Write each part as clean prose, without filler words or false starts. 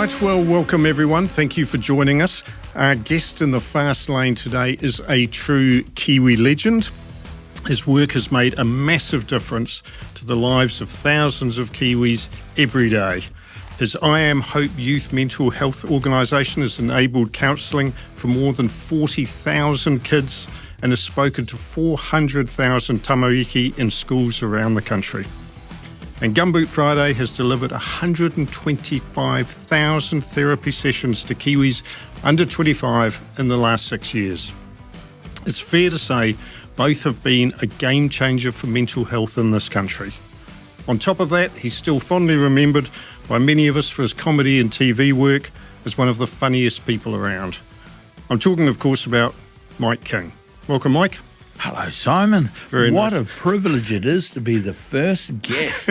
Right, well, welcome everyone. Thank you for joining us. Our guest in the fast lane today is a true Kiwi legend. His work has made a massive difference to the lives of thousands of Kiwis every day. His I Am Hope Youth Mental Health organisation has enabled counselling for more than 40,000 kids and has spoken to 400,000 tamariki in schools around the country. And Gumboot Friday has delivered 125,000 therapy sessions to Kiwis under 25 in the last 6 years. It's fair to say both have been a game changer for mental health in this country. On top of that, he's still fondly remembered by many of us for his comedy and TV work as one of the funniest people around. I'm talking, of course, about Mike King. Welcome, Mike. Hello, Simon. Very what nice. a privilege it is to be the first guest.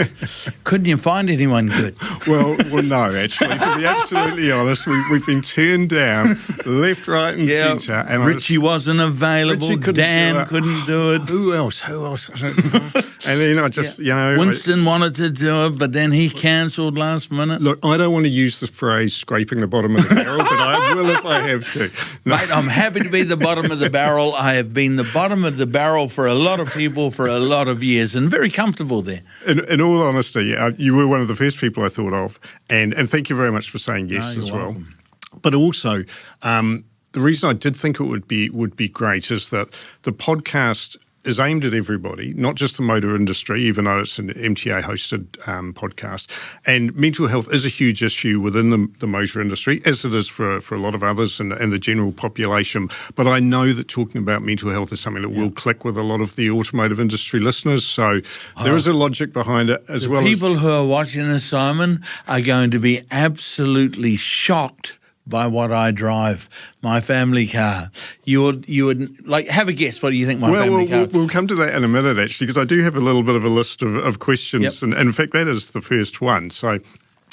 Couldn't you find anyone good? Well, no, actually, to be absolutely honest, we've been turned down left, right and centre. And Richie wasn't available. Richie couldn't Dan do it. couldn't do it. Who else? I don't know. And then I just, Winston wanted to do it, but then he cancelled last minute. Look, I don't want to use the phrase scraping the bottom of the barrel, but I will if I have to. No. Mate, I'm happy to be the bottom of the barrel. I have been the bottom of the barrel for a lot of people for a lot of years and very comfortable there. In all honesty, you were one of the first people I thought of, and thank you very much for saying yes as well. Welcome. But also, the reason I did think it would be great is that the podcast is aimed at everybody, not just the motor industry, even though it's an MTA-hosted podcast. And mental health is a huge issue within the motor industry, as it is for a lot of others and the general population. But I know that talking about mental health is something that will click with a lot of the automotive industry listeners. So there is a logic behind it as well. People who are watching this, Simon, are going to be absolutely shocked by what I drive, my family car. You would like have a guess. What do you think my family car? We'll come to that in a minute, actually, because I do have a little bit of a list of questions, Yep. and in fact, that is the first one. So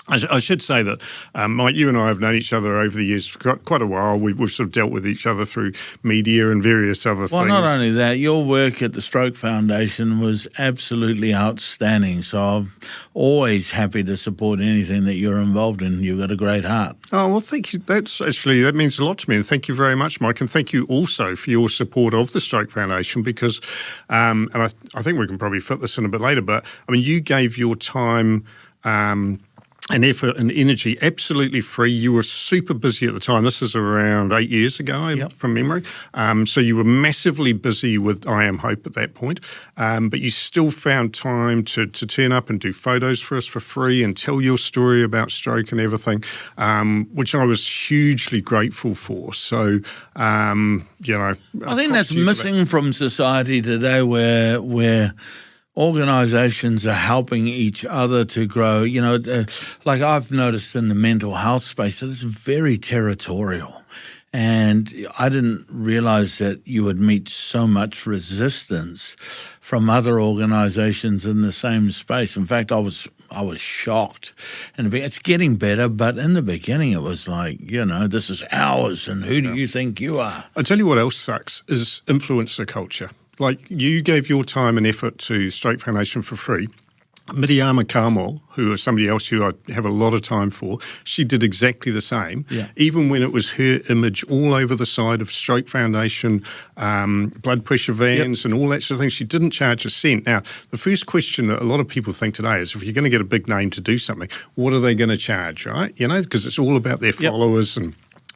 I should say that, Mike, you and I have known each other over the years for quite a while. We've sort of dealt with each other through media and various other things. Well, not only that, your work at the Stroke Foundation was absolutely outstanding. So I'm always happy to support anything that you're involved in. You've got a great heart. Oh, well, thank you. That means a lot to me. And thank you very much, Mike. And thank you also for your support of the Stroke Foundation because, and I think we can probably fit this in a bit later, but I mean, you gave your time and effort and energy absolutely free. You were super busy at the time. This is around 8 years ago from memory. So you were massively busy with I Am Hope at that point. But you still found time to turn up and do photos for us for free and tell your story about stroke and everything, which I was hugely grateful for. So, I think that's missing from society today where organisations are helping each other to grow. Like I've noticed in the mental health space, that it's very territorial. And I didn't realise that you would meet so much resistance from other organisations in the same space. In fact, I was shocked. And it's getting better, but in the beginning it was like, this is ours and who do you think you are? I'll tell you what else sucks is influencer culture. Like you gave your time and effort to Stroke Foundation for free. Miriama Carmel, who is somebody else who I have a lot of time for, she did exactly the same. Yeah. Even when it was her image all over the side of Stroke Foundation, blood pressure vans and all that sort of thing, she didn't charge a cent. Now, the first question that a lot of people think today is if you're going to get a big name to do something, what are they going to charge, right? Because it's all about their followers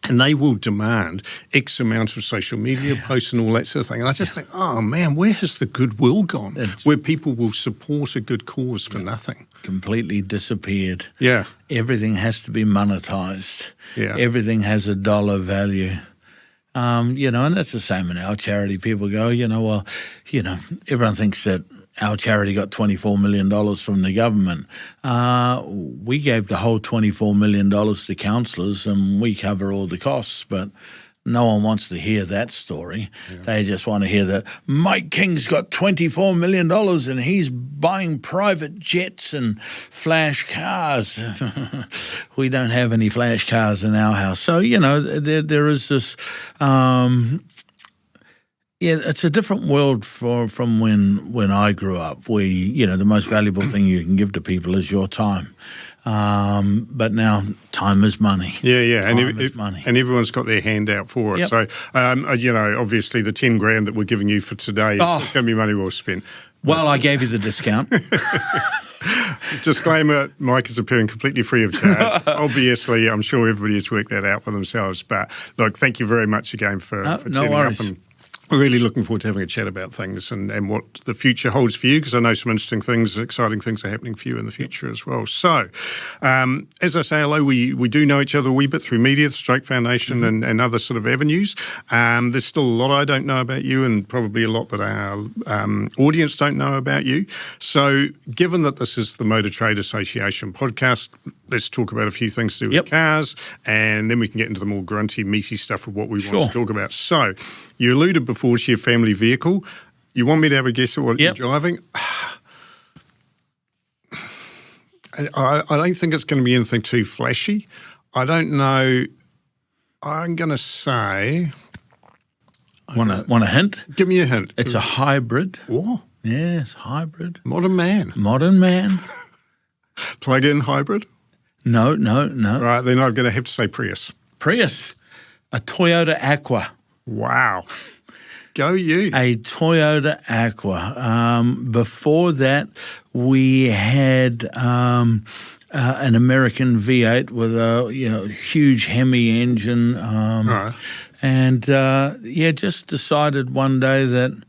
and they will demand X amount of social media posts and all that sort of thing. And I just think, oh, man, where has the goodwill gone? Where people will support a good cause for nothing. Completely disappeared. Yeah. Everything has to be monetised. Yeah. Everything has a dollar value. And that's the same in our charity. People go, everyone thinks that our charity got $24 million from the government. We gave the whole $24 million to counsellors and we cover all the costs, but no one wants to hear that story. Yeah. They just want to hear that Mike King's got $24 million and he's buying private jets and flash cars. We don't have any flash cars in our house. So, there is this Yeah, it's a different world from when I grew up. The most valuable thing you can give to people is your time. But now time is money. Yeah. Time is money. And everyone's got their hand out for it. Yep. So, obviously the 10 grand that we're giving you for today is going to be money well spent. Well, I gave you the discount. Disclaimer, Mike is appearing completely free of charge. Obviously, I'm sure everybody has worked that out for themselves. But look, thank you very much again for turning up. And we're really looking forward to having a chat about things and what the future holds for you, because I know some interesting things, exciting things are happening for you in the future as well. So, as I say hello, we do know each other a wee bit through media, the Stroke Foundation and other sort of avenues. There's still a lot I don't know about you, and probably a lot that our audience don't know about you. So given that this is the Motor Trade Association podcast, let's talk about a few things to do with cars, and then we can get into the more grunty, meaty stuff of what we want to talk about. So you alluded before to your family vehicle. You want me to have a guess at what you're driving? I don't think it's going to be anything too flashy. I don't know. I'm going to say... Want a hint? Give me a hint. It's a hybrid. What? Yes, hybrid. Modern man. Modern man. Plug-in hybrid? No. Right, then I'm going to have to say Prius. Prius. A Toyota Aqua. Wow. Go you. A Toyota Aqua. Before that, we had an American V8 with a huge Hemi engine. Right. And just decided one day that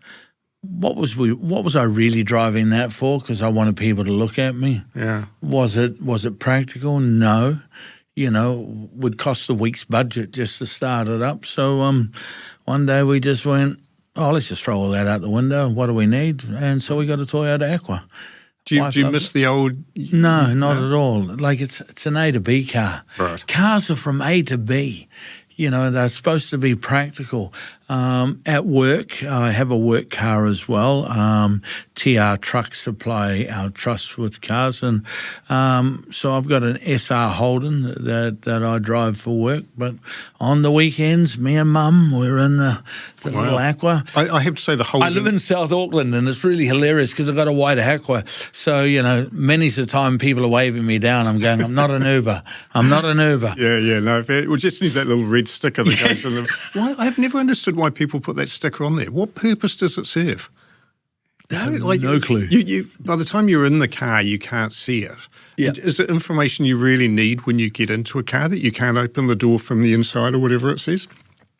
what was I really driving that for? Because I wanted people to look at me. Yeah. Was it practical? No. Would cost a week's budget just to start it up. So one day we just went, let's just throw all that out the window. What do we need? And so we got a Toyota Aqua. Do you miss the old? No, not at all. Like it's an A to B car. Right. Cars are from A to B. They're supposed to be practical. At work, I have a work car as well. TR Trucks supply our trusts with cars. And so I've got an SR Holden that I drive for work. But on the weekends, me and Mum, we're in the little Aqua. I have to say the Holden... I live in South Auckland, and it's really hilarious because I've got a white Aqua. So, many's the time people are waving me down. I'm going, I'm not an Uber. I'm not an Uber. Yeah, no. We just need that little red sticker that goes in the... Why? I've never understood why people put that sticker on there. What purpose does it serve? No clue. You by the time you're in the car, you can't see it. Yeah. Is it information you really need when you get into a car that you can't open the door from the inside or whatever it says?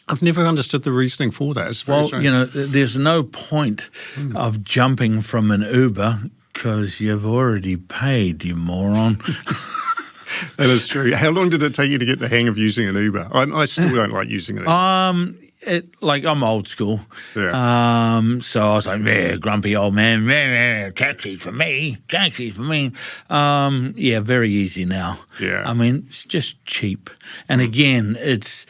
I've never understood the reasoning for that. It's very strange. There's no point of jumping from an Uber because you've already paid, you moron. That is true. How long did it take you to get the hang of using an Uber? I still don't like using an Uber. I'm old school. Yeah. So I was like, grumpy old man, taxis for me. Very easy now. Yeah. I mean, it's just cheap. And again, it's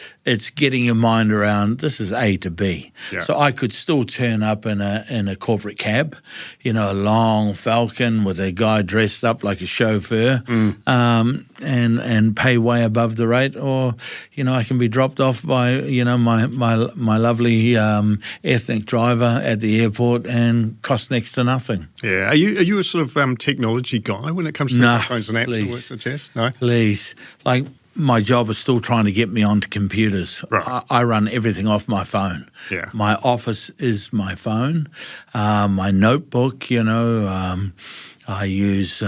getting your mind around this is A to B. Yeah. So I could still turn up in a corporate cab, a long Falcon with a guy dressed up like a chauffeur, and pay way above the rate, or I can be dropped off by my lovely ethnic driver at the airport and cost next to nothing. Yeah. Are you a sort of technology guy when it comes to phones and apps and what suggest? No, please. Like, my job is still trying to get me onto computers. Right. I run everything off my phone. Yeah. My office is my phone. My notebook, I use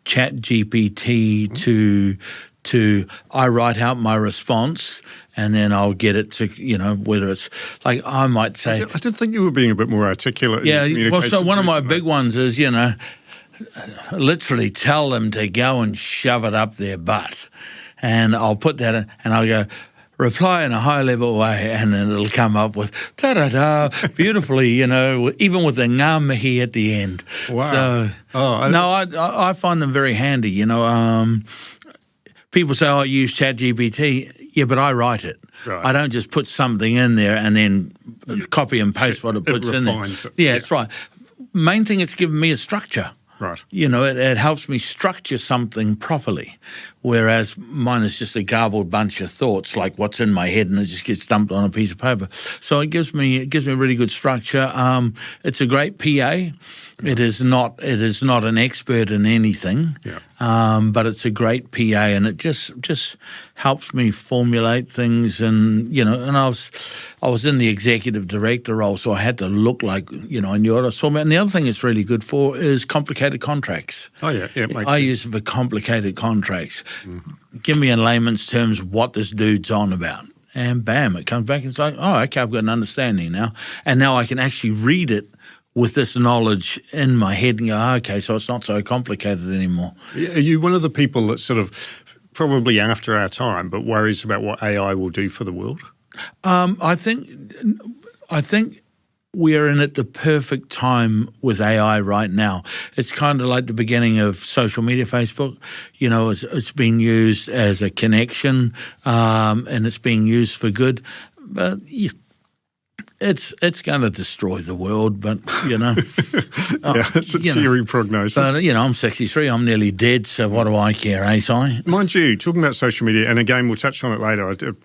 ChatGPT to I write out my response, and then I'll get it to, whether it's like I might say. I did think you were being a bit more articulate. Yeah. Well, so one of my big ones is, literally tell them to go and shove it up their butt. And I'll put that in, and I'll go, reply in a high-level way, and then it'll come up with da-da-da, beautifully, even with the ngā mihi at the end. Wow. So, I find them very handy, People say, I use ChatGPT. Yeah, but I write it. Right. I don't just put something in there and then copy and paste what it puts in there. Yeah, that's right. Main thing it's given me is structure. Right. It helps me structure something properly. whereas mine is just a garbled bunch of thoughts, like what's in my head, and it just gets dumped on a piece of paper. So it gives me really good structure. It's a great PA. It is not an expert in anything, but it's a great PA, and it just helps me formulate things. And and I was in the executive director role, so I had to look like I knew what I was talking about. And the other thing it's really good for is complicated contracts. Oh yeah, it makes I sense. use it for complicated contracts. Give me in layman's terms what this dude's on about. And bam, it comes back and it's like, oh, okay, I've got an understanding now. And now I can actually read it with this knowledge in my head and go, oh, okay, so it's not so complicated anymore. Are you one of the people that sort of probably after our time, but worries about what AI will do for the world? I think we are in at the perfect time with AI right now. It's kind of like the beginning of social media, Facebook. It's being used as a connection, and it's being used for good. But it's going to destroy the world, but it's a cheery prognosis. But I'm 63. I'm nearly dead. So what do I care, Si? Mind you, talking about social media, and again we'll touch on it later.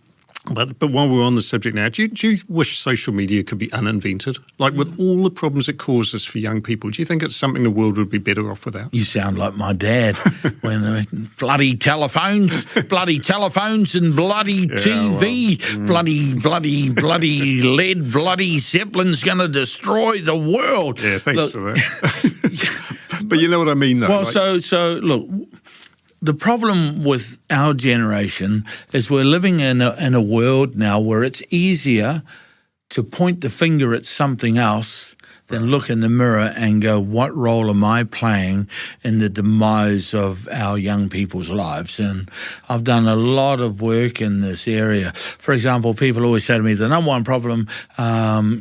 But while we're on the subject now, do you wish social media could be uninvented? Like with all the problems it causes for young people, do you think it's something the world would be better off without? You sound like my dad. When bloody telephones and bloody TV, bloody lead, bloody Zeppelin's going to destroy the world. Yeah, thanks for that. But you know what I mean, though. Well, so look. The problem with our generation is we're living in a world now where it's easier to point the finger at something else than look in the mirror and go, what role am I playing in the demise of our young people's lives? And I've done a lot of work in this area. For example, people always say to me, the number one problem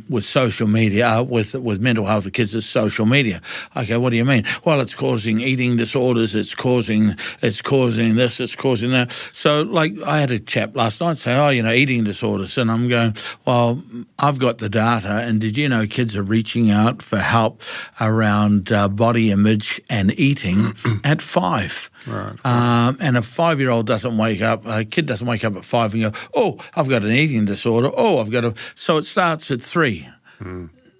with social media, with mental health of kids is social media. Okay, what do you mean? Well, it's causing eating disorders, it's causing this, it's causing that. So, like, I had a chap last night say, eating disorders. And I'm going, well, I've got the data, and did you know kids are reaching out for help around body image and eating at 5. Right. And a 5-year-old a kid doesn't wake up at 5 and go, oh, I've got an eating disorder. Oh, so it starts at 3.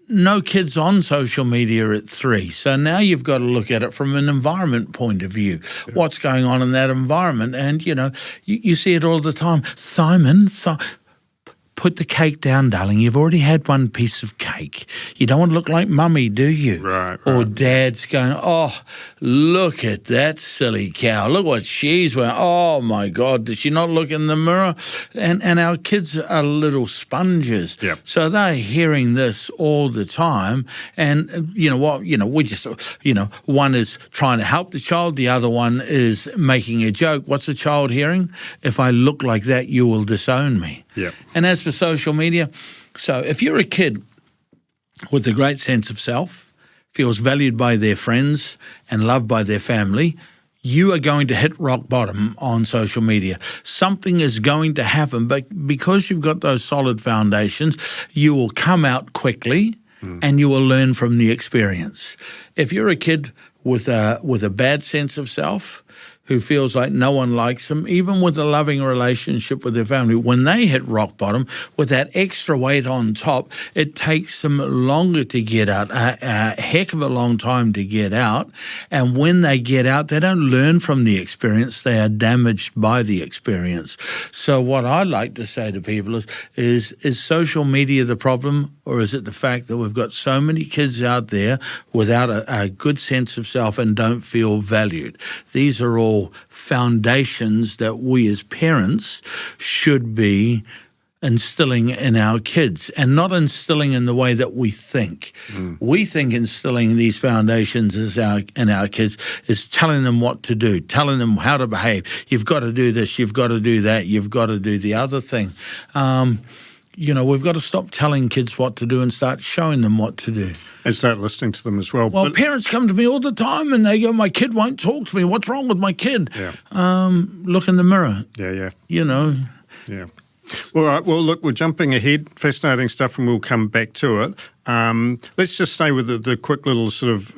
No kids on social media at 3. So now you've got to look at it from an environment point of view. Yeah. What's going on in that environment? And, you see it all the time. Simon, put the cake down, darling. You've already had one piece of cake. You don't want to look like mummy, do you? Right. Or dad's going, oh, look at that silly cow. Look what she's wearing. Oh, my God, does she not look in the mirror? And our kids are little sponges. Yep. So they're hearing this all the time. And you know what? We just, one is trying to help the child. The other one is making a joke. What's the child hearing? If I look like that, you will disown me. Yep. And as for social media, so if you're a kid with a great sense of self, feels valued by their friends and loved by their family, you are going to hit rock bottom on social media. Something is going to happen, but because you've got those solid foundations, you will come out quickly and you will learn from the experience. If you're a kid with a bad sense of self, who feels like no one likes them, even with a loving relationship with their family, when they hit rock bottom, with that extra weight on top, it takes them longer to get out, a heck of a long time to get out. And when they get out, they don't learn from the experience. They are damaged by the experience. So what I like to say to people is social media the problem, or is it the fact that we've got so many kids out there without a good sense of self and don't feel valued? These are all foundations that we as parents should be instilling in our kids, and not instilling in the way that we think. We think instilling these foundations in our kids is telling them what to do, telling them how to behave. You've got to do this, you've got to do that, you've got to do the other thing. We've got to stop telling kids what to do and start showing them what to do. And start listening to them as well. Well, parents come to me all the time and they go, my kid won't talk to me. What's wrong with my kid? Yeah. Look in the mirror. Yeah. Yeah. All right. Well, look, we're jumping ahead. Fascinating stuff, and we'll come back to it. Let's just stay with the quick little sort of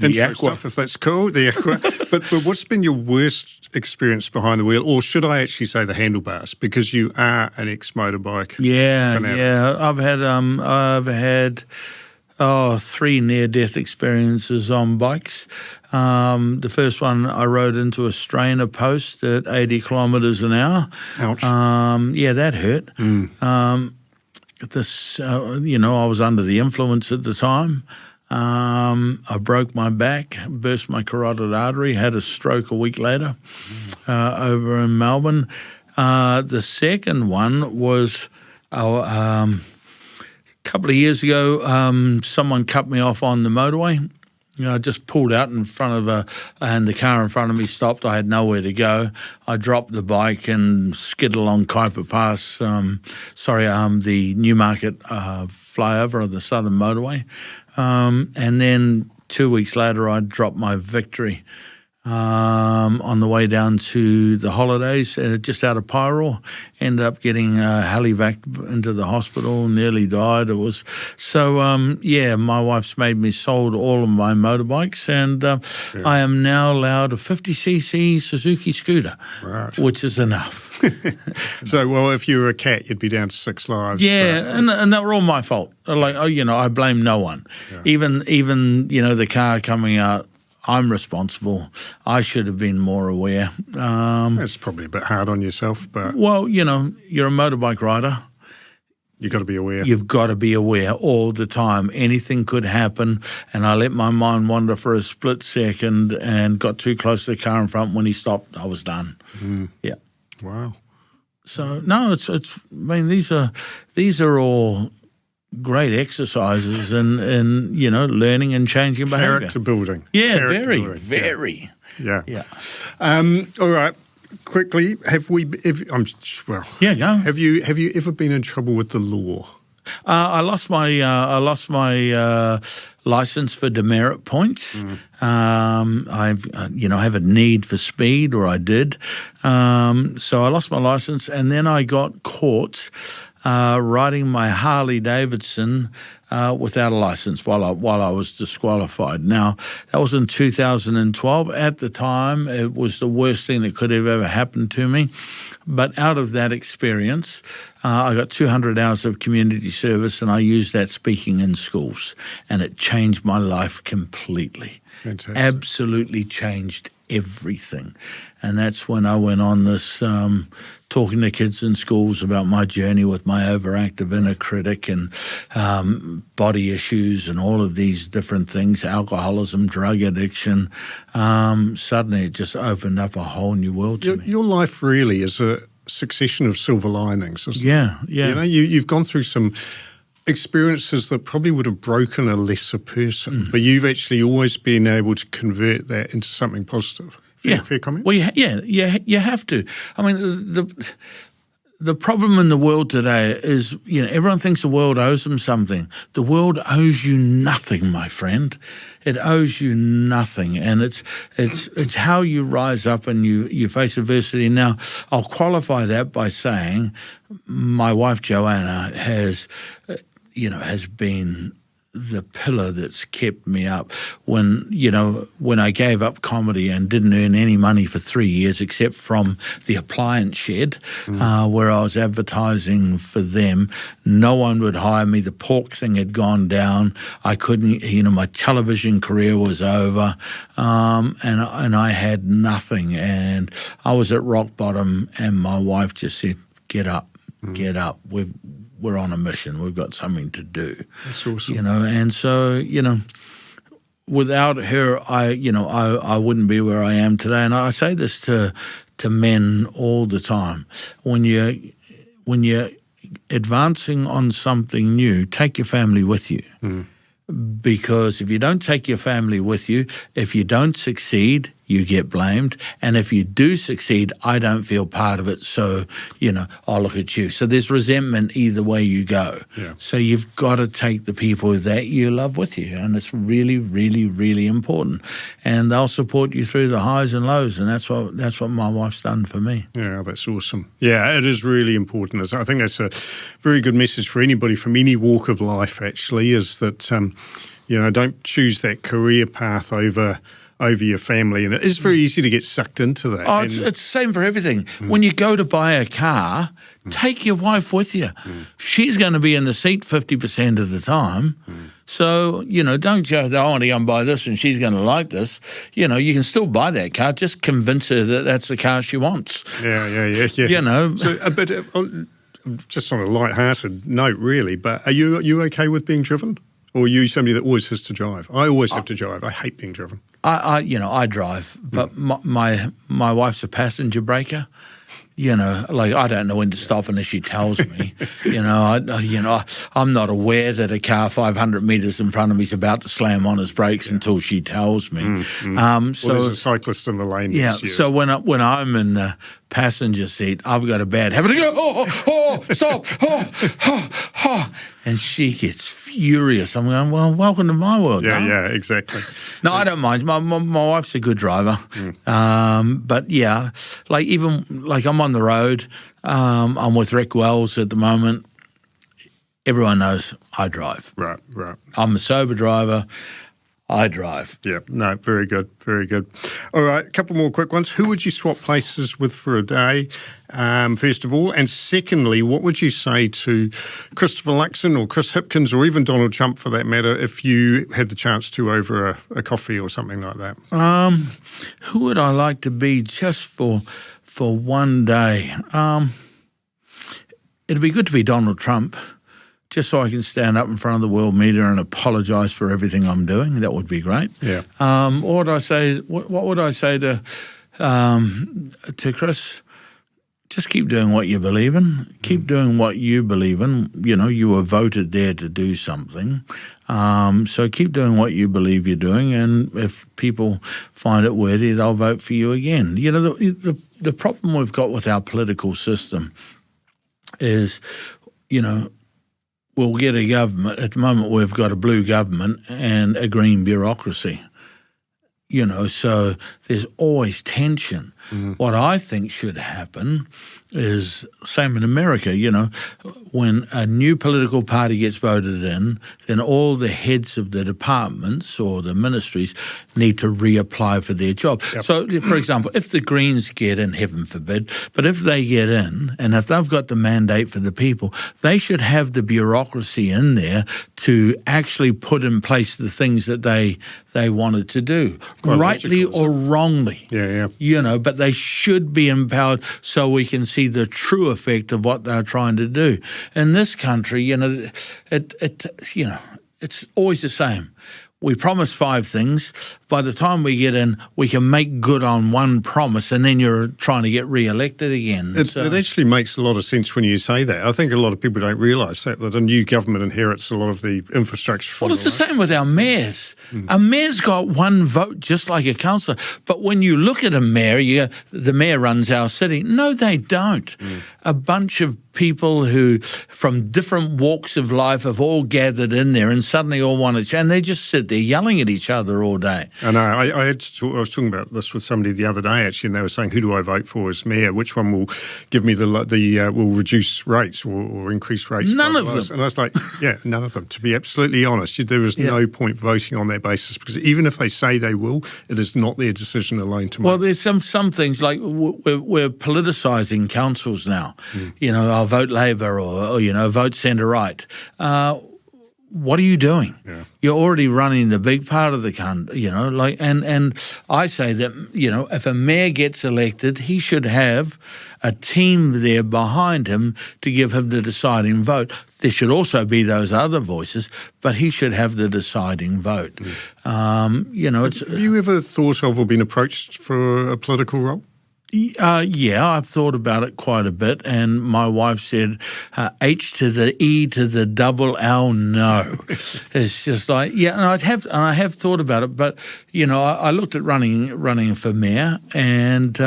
intro stuff, if that's cool. The aqua. but what's been your worst experience behind the wheel, or should I actually say the handlebars? Because you are an ex-motorbike. fanatic. I've had 3 near-death experiences on bikes. The first one, I rode into a strainer post at 80 kilometres an hour. Ouch. That hurt. I was under the influence at the time. I broke my back, burst my carotid artery, had a stroke a week later over in Melbourne. The second one was a couple of years ago. Someone cut me off on the motorway. I just pulled out in front of and the car in front of me stopped. I had nowhere to go. I dropped the bike and skidded along Kuiper Pass, the Newmarket flyover of the Southern Motorway. And then 2 weeks later, I dropped my Victory on the way down to the holidays, just out of Pyro. Ended up getting heli-vaced into the hospital, nearly died. It was my wife's made me sold all of my motorbikes, and I am now allowed a 50cc Suzuki scooter, which is enough. So, if you were a cat, you'd be down to 6 lives. Yeah, and that were all my fault. I blame no one. Yeah. Even the car coming out, I'm responsible. I should have been more aware. That's probably a bit hard on yourself, but... Well, you're a motorbike rider. You've got to be aware. You've got to be aware all the time. Anything could happen, and I let my mind wander for a split second and got too close to the car in front. When he stopped, I was done. Yeah. Wow. So, no, these are all great exercises and learning and changing behaviour. Character building. Yeah, very. Yeah. All right. Quickly, go. Have you ever been in trouble with the law? I lost my license for demerit points. I have a need for speed, or I did. So I lost my license, and then I got caught riding my Harley Davidson without a license while I was disqualified. Now, that was in 2012. At the time, it was the worst thing that could have ever happened to me. But out of that experience, I got 200 hours of community service, and I used that speaking in schools, and it changed my life completely. Fantastic. Absolutely changed everything. And that's when I went on this talking to kids in schools about my journey with my overactive inner critic and body issues and all of these different things, alcoholism, drug addiction. Suddenly it just opened up a whole new world to me. Your life really is a succession of silver linings, isn't it? Yeah. You've gone through some experiences that probably would have broken a lesser person, but you've actually always been able to convert that into something positive. Fair comment? Well, you have to. I mean, the problem in the world today is, everyone thinks the world owes them something. The world owes you nothing, my friend. It owes you nothing, and it's how you rise up and you face adversity. Now, I'll qualify that by saying my wife Joanna has been the pillar that's kept me up. When I gave up comedy and didn't earn any money for 3 years except from the appliance shed where I was advertising for them, no one would hire me. The pork thing had gone down. I couldn't, my television career was over, and I had nothing, and I was at rock bottom, and my wife just said, get up. We're on a mission. We've got something to do. That's awesome. And so, without her, I wouldn't be where I am today. And I say this to men all the time. When you're advancing on something new, take your family with you. Because if you don't take your family with you, if you don't succeed, you get blamed. And if you do succeed, I don't feel part of it. So, I'll look at you. So there's resentment either way you go. Yeah. So you've got to take the people that you love with you. And it's really, really, really important. And they'll support you through the highs and lows. And that's what my wife's done for me. Yeah, that's awesome. Yeah, it is really important. I think that's a very good message for anybody from any walk of life, actually, is that, don't choose that career path over your family. And it is very easy to get sucked into that. Oh, it's the same for everything. When you go to buy a car, take your wife with you. She's going to be in the seat 50% of the time. So, don't just, I want to go and buy this and she's going to like this. You can still buy that car. Just convince her that that's the car she wants. Yeah. So, but just on a light-hearted note, really, but are you okay with being driven? Or are you somebody that always has to drive? I always have to drive. I hate being driven. I drive, but my wife's a passenger breaker. I don't know when to stop unless she tells me. I'm not aware that a car 500 metres in front of me is about to slam on his brakes until she tells me. So there's a cyclist in the lane. Yeah. So when I'm in the passenger seat, I've got a bad habit to go, stop, and she gets furious. I'm going, well, welcome to my world. Yeah, exactly. No, I don't mind. My wife's a good driver. But yeah, I'm on the road. I'm with Rick Wells at the moment. Everyone knows I drive. Right. I'm a sober driver. I drive. Yeah, no, very good. All right, a couple more quick ones. Who would you swap places with for a day, first of all? And secondly, what would you say to Christopher Luxon or Chris Hipkins or even Donald Trump, for that matter, if you had the chance to over a coffee or something like that? Who would I like to be just for one day? It'd be good to be Donald Trump, just so I can stand up in front of the world media and apologise for everything I'm doing. That would be great. Yeah. What would I say? What would I say to Chris? Just keep doing what you believe in. Keep doing what you believe in. You were voted there to do something. So keep doing what you believe you're doing, and if people find it worthy, they'll vote for you again. The problem we've got with our political system is, we'll get a government. At the moment, we've got a blue government and a green bureaucracy. So there's always tension. What I think should happen is, same in America, when a new political party gets voted in, then all the heads of the departments or the ministries need to reapply for their job. Yep. So, for example, if the Greens get in, heaven forbid, but if they get in, and if they've got the mandate for the people, they should have the bureaucracy in there to actually put in place the things that they wanted to do, rightly or wrongly. Yeah. But they should be empowered so we can see the true effect of what they're trying to do. In this country, it's always the same. We promise 5 things. By the time we get in, we can make good on one promise, and then you're trying to get re-elected again. It actually makes a lot of sense when you say that. I think a lot of people don't realise that a new government inherits a lot of the infrastructure from it's the same with our mayors. A mayor's got one vote, just like a councillor. But when you look at a mayor, the mayor runs our city. No, they don't. A bunch of people who, from different walks of life, have all gathered in there and suddenly all want to change. And they just sit there yelling at each other all day. I know. I was talking about this with somebody the other day, actually, and they were saying, who do I vote for as mayor? Which one will give me will reduce rates or increase rates? None of them. And I was like, yeah, none of them. To be absolutely honest, there is no point voting on that basis, because even if they say they will, it is not their decision alone to make. Well, there's some things like we're politicising councils now. I'll vote Labor or vote centre-right. What are you doing? Yeah. You're already running the big part of the country, and I say that, if a mayor gets elected, he should have a team there behind him to give him the deciding vote. There should also be those other voices, but he should have the deciding vote. Have you ever thought of or been approached for a political role? Yeah, I've thought about it quite a bit, and my wife said, H to the E to the double L, no. It's just like, yeah, and I have thought about it, but, I looked at running for mayor, and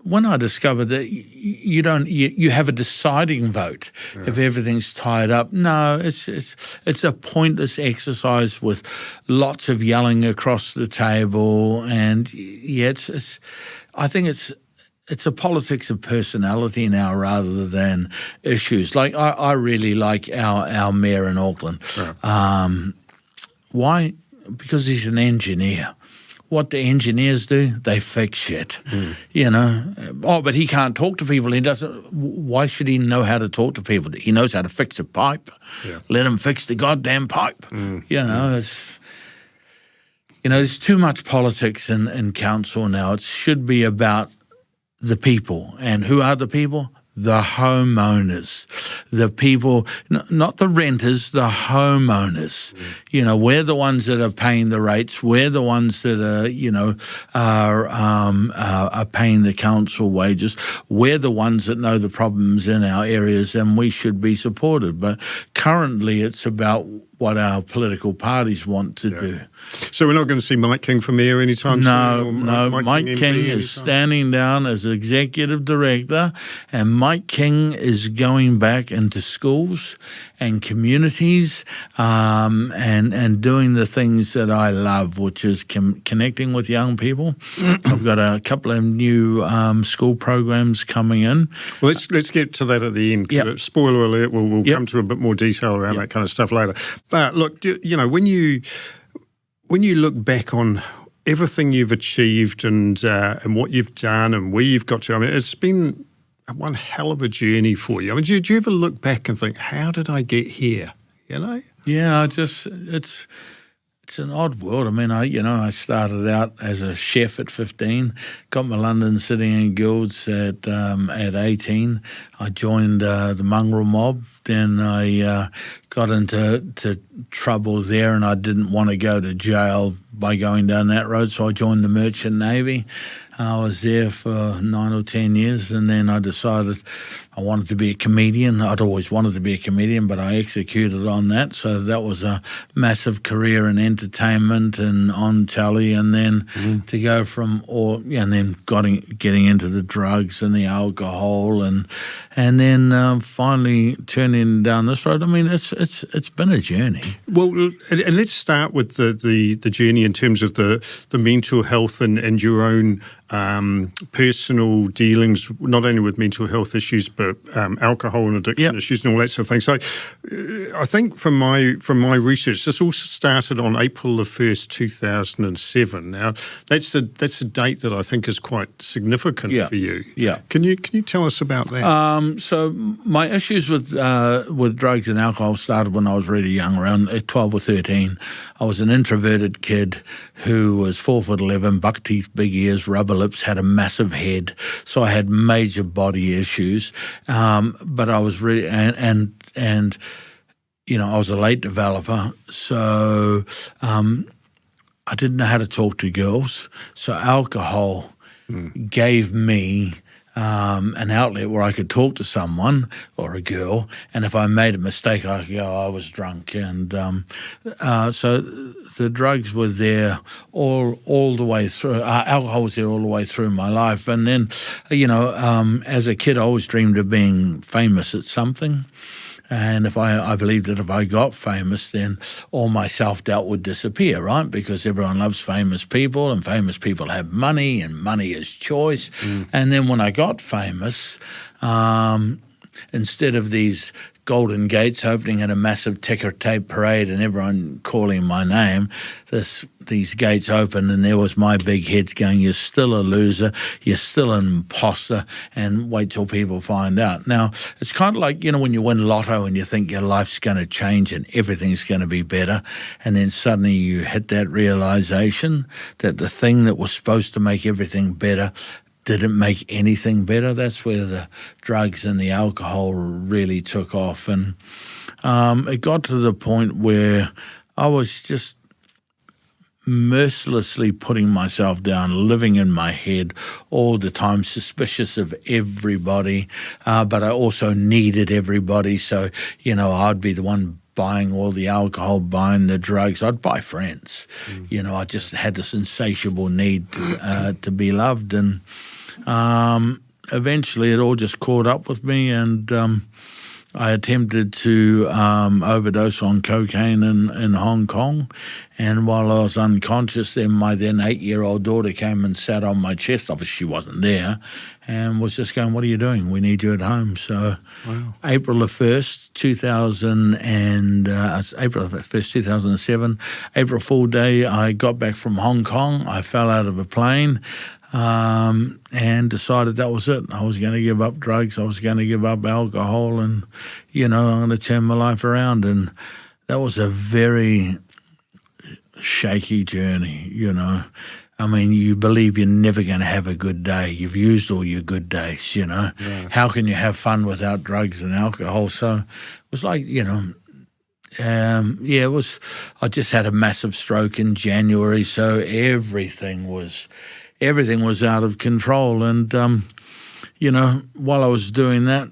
when I discovered that you have a deciding vote if everything's tied up. No, it's a pointless exercise with lots of yelling across the table, and I think it's a politics of personality now rather than issues. Like I really like our mayor in Auckland. Right. Why? Because he's an engineer. What the engineers do, they fix shit, Oh, but he can't talk to people. He doesn't. Why should he know how to talk to people? He knows how to fix a pipe. Yeah. Let him fix the goddamn pipe. There's too much politics in council now. It should be about the people. And who are the people? The homeowners, the people, not the renters, the homeowners. We're the ones that are paying the rates. We're the ones that are paying the council wages. We're the ones that know the problems in our areas, and we should be supported. But currently, it's about what our political parties want to do. So we're not going to see Mike King for mayor anytime soon? No. Mike King is standing down as executive director, and Mike King is going back into schools and communities and doing the things that I love, which is connecting with young people. I've got a couple of new school programs coming in. Well, let's get to that at the end. Yep. Spoiler alert, we'll come to a bit more detail around that kind of stuff later. But look, when you look back on everything you've achieved and what you've done and where you've got to, I mean, it's been one hell of a journey for you. I mean, do you ever look back and think, how did I get here? Yeah, it's an odd world. I mean, I started out as a chef at 15, got my London City and Guilds at 18. I joined the mongrel mob. Then I got into trouble there, and I didn't want to go to jail by going down that road, so I joined the Merchant Navy. I was there for 9 or 10 years, and then I decided I wanted to be a comedian. I'd always wanted to be a comedian, but I executed on that. So that was a massive career in entertainment and on telly, and then to go from and then getting into the drugs and the alcohol, and then finally turning down this road. I mean, it's been a journey. Well, and let's start with the journey in terms of the mental health and your own personal dealings, not only with mental health issues, but alcohol and addiction issues and all that sort of thing. So I think from my research, this all started on April the 1st, 2007. Now, that's a date that I think is quite significant for you. Yeah. Can you tell us about that? So my issues with drugs and alcohol started when I was really young, around 12 or 13. I was an introverted kid who was 4'11", buck teeth, big ears, rubber lips, had a massive head. So I had major body issues. But I was really and I was a late developer, so I didn't know how to talk to girls. So alcohol gave me an outlet where I could talk to someone or a girl, and if I made a mistake, I could go, I was drunk. And so the drugs were there all the way through. Alcohol was there all the way through my life. And then, as a kid, I always dreamed of being famous at something. And I believed that if I got famous, then all my self-doubt would disappear, right? Because everyone loves famous people, and famous people have money, and money is choice. And then when I got famous, instead of these Golden Gates opening at a massive ticker tape parade and everyone calling my name, these gates opened and there was my big head going, you're still a loser, you're still an imposter, and wait till people find out. Now, it's kind of like, when you win lotto and you think your life's going to change and everything's going to be better, and then suddenly you hit that realization that the thing that was supposed to make everything better didn't make anything better. That's where the drugs and the alcohol really took off. And it got to the point where I was just mercilessly putting myself down, living in my head all the time, suspicious of everybody, but I also needed everybody. So, I'd be the one buying all the alcohol, buying the drugs. I'd buy friends. I just had this insatiable need to be loved. And eventually it all just caught up with me, and I attempted to overdose on cocaine in Hong Kong, and while I was unconscious, then my then 8-year-old daughter came and sat on my chest. Obviously, she wasn't there, and was just going, "What are you doing? We need you at home." So, wow. April 1st, 2007, April Fool Day, I got back from Hong Kong. I fell out of a plane. And decided that was it. I was going to give up drugs. I was going to give up alcohol, and, I'm going to turn my life around. And that was a very shaky journey, I mean, you believe you're never going to have a good day. You've used all your good days, Yeah. How can you have fun without drugs and alcohol? So it was like, it was, I just had a massive stroke in January, so everything was out of control. And, while I was doing that,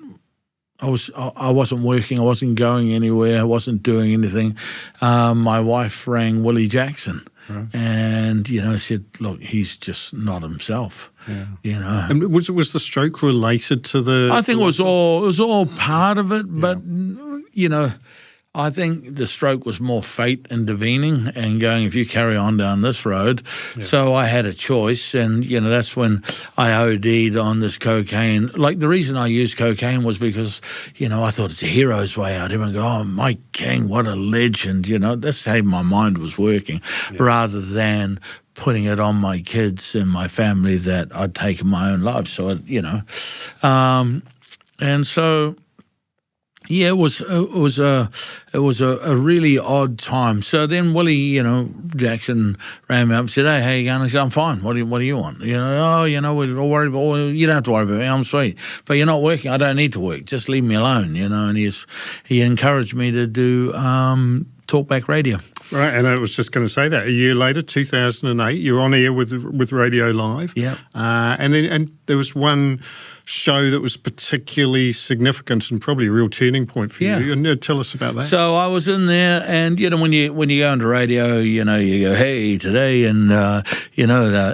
I wasn't working, I wasn't going anywhere, I wasn't doing anything. My wife rang Willie Jackson, right, and, said, "Look, he's just not himself." Yeah. And was the stroke related to the... I think it was all part of it, but, I think the stroke was more fate intervening and going, if you carry on down this road. Yeah. So I had a choice, and, that's when I OD'd on this cocaine. Like, the reason I used cocaine was because, I thought it's a hero's way out. Everyone go, "Oh, Mike King, what a legend." That's how my mind was working, rather than putting it on my kids and my family that I'd taken my own life. So, and so... Yeah, it was a really odd time. So then Willie, Jackson rang me up and said, "Hey, how you going?" I said, "I'm fine. What do you want?" We're all worried about. "Well, you don't have to worry about me. I'm sweet. But you're not working. I don't need to work. Just leave me alone." And he encouraged me to do talkback radio. Right, and I was just going to say that a year later, 2008, you're on air with Radio Live. Yeah, and there was one show that was particularly significant and probably a real turning point for you. And tell us about that. So I was in there, and when you go into radio, you go, "Hey, today, and the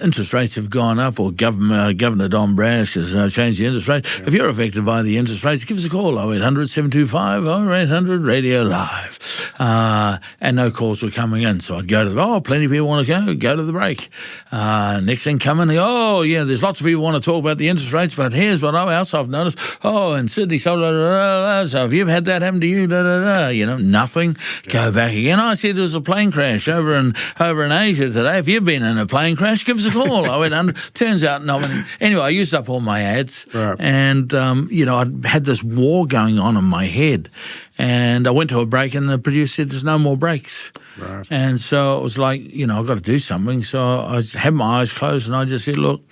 interest rates have gone up, or Governor Don Brash has changed the interest rate. Yeah. If you're affected by the interest rates, give us a call, 0800-725-0800 Radio Live." And no calls were coming in, so I'd go to plenty of people want to go to the break. Next thing coming, there's lots of people want to talk about the interest rates, but here's what else I've noticed. In Sydney, so have you ever had that happen to you? Nothing. Yeah. Go back again. I see there was a plane crash over in Asia today. If you've been in a plane crash, give us a call. I went under. Turns out no one. Anyway, I used up all my ads, right, and I had this war going on in my head. And I went to a break, and the producer said, "There's no more breaks." Right. And so it was like, I've got to do something. So I had my eyes closed, and I just said, "Look,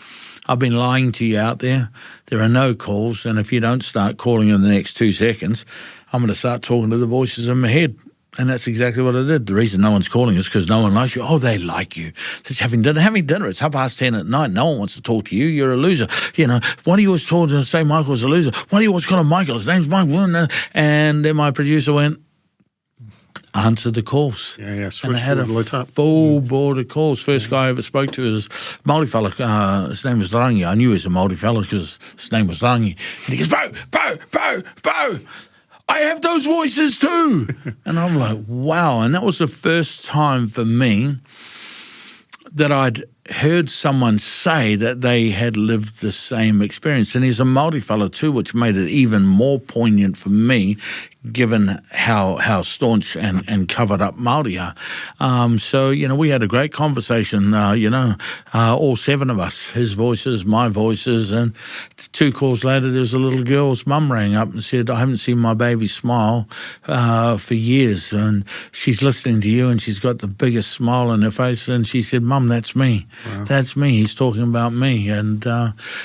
I've been lying to you out there. There are no calls, and if you don't start calling in the next 2 seconds, I'm going to start talking to the voices in my head." And that's exactly what I did. The reason no one's calling is because no one likes you. Oh, they like you. It's having dinner. It's 10:30 at night. No one wants to talk to you. You're a loser. Why do you always talk to say Michael's a loser? Why do you always call him Michael? His name's Michael. And then my producer went, "Answer the calls." Yeah. And I had a full board of calls. First guy I ever spoke to was Māori fella. His name was Rangi. I knew he was a Māori fella because his name was Rangi. And he goes, Bo, I have those voices too. And I'm like, wow. And that was the first time for me that I'd heard someone say that they had lived the same experience. And he's a Māori fella too, which made it even more poignant for me, given how staunch and covered up Māori are. So, we had a great conversation, all 7 of us, his voices, my voices, and 2 calls later, there was a little girl's mum rang up and said, "I haven't seen my baby smile for years, and she's listening to you, and she's got the biggest smile on her face," and she said, "Mum, that's me." That's me. He's talking about me. And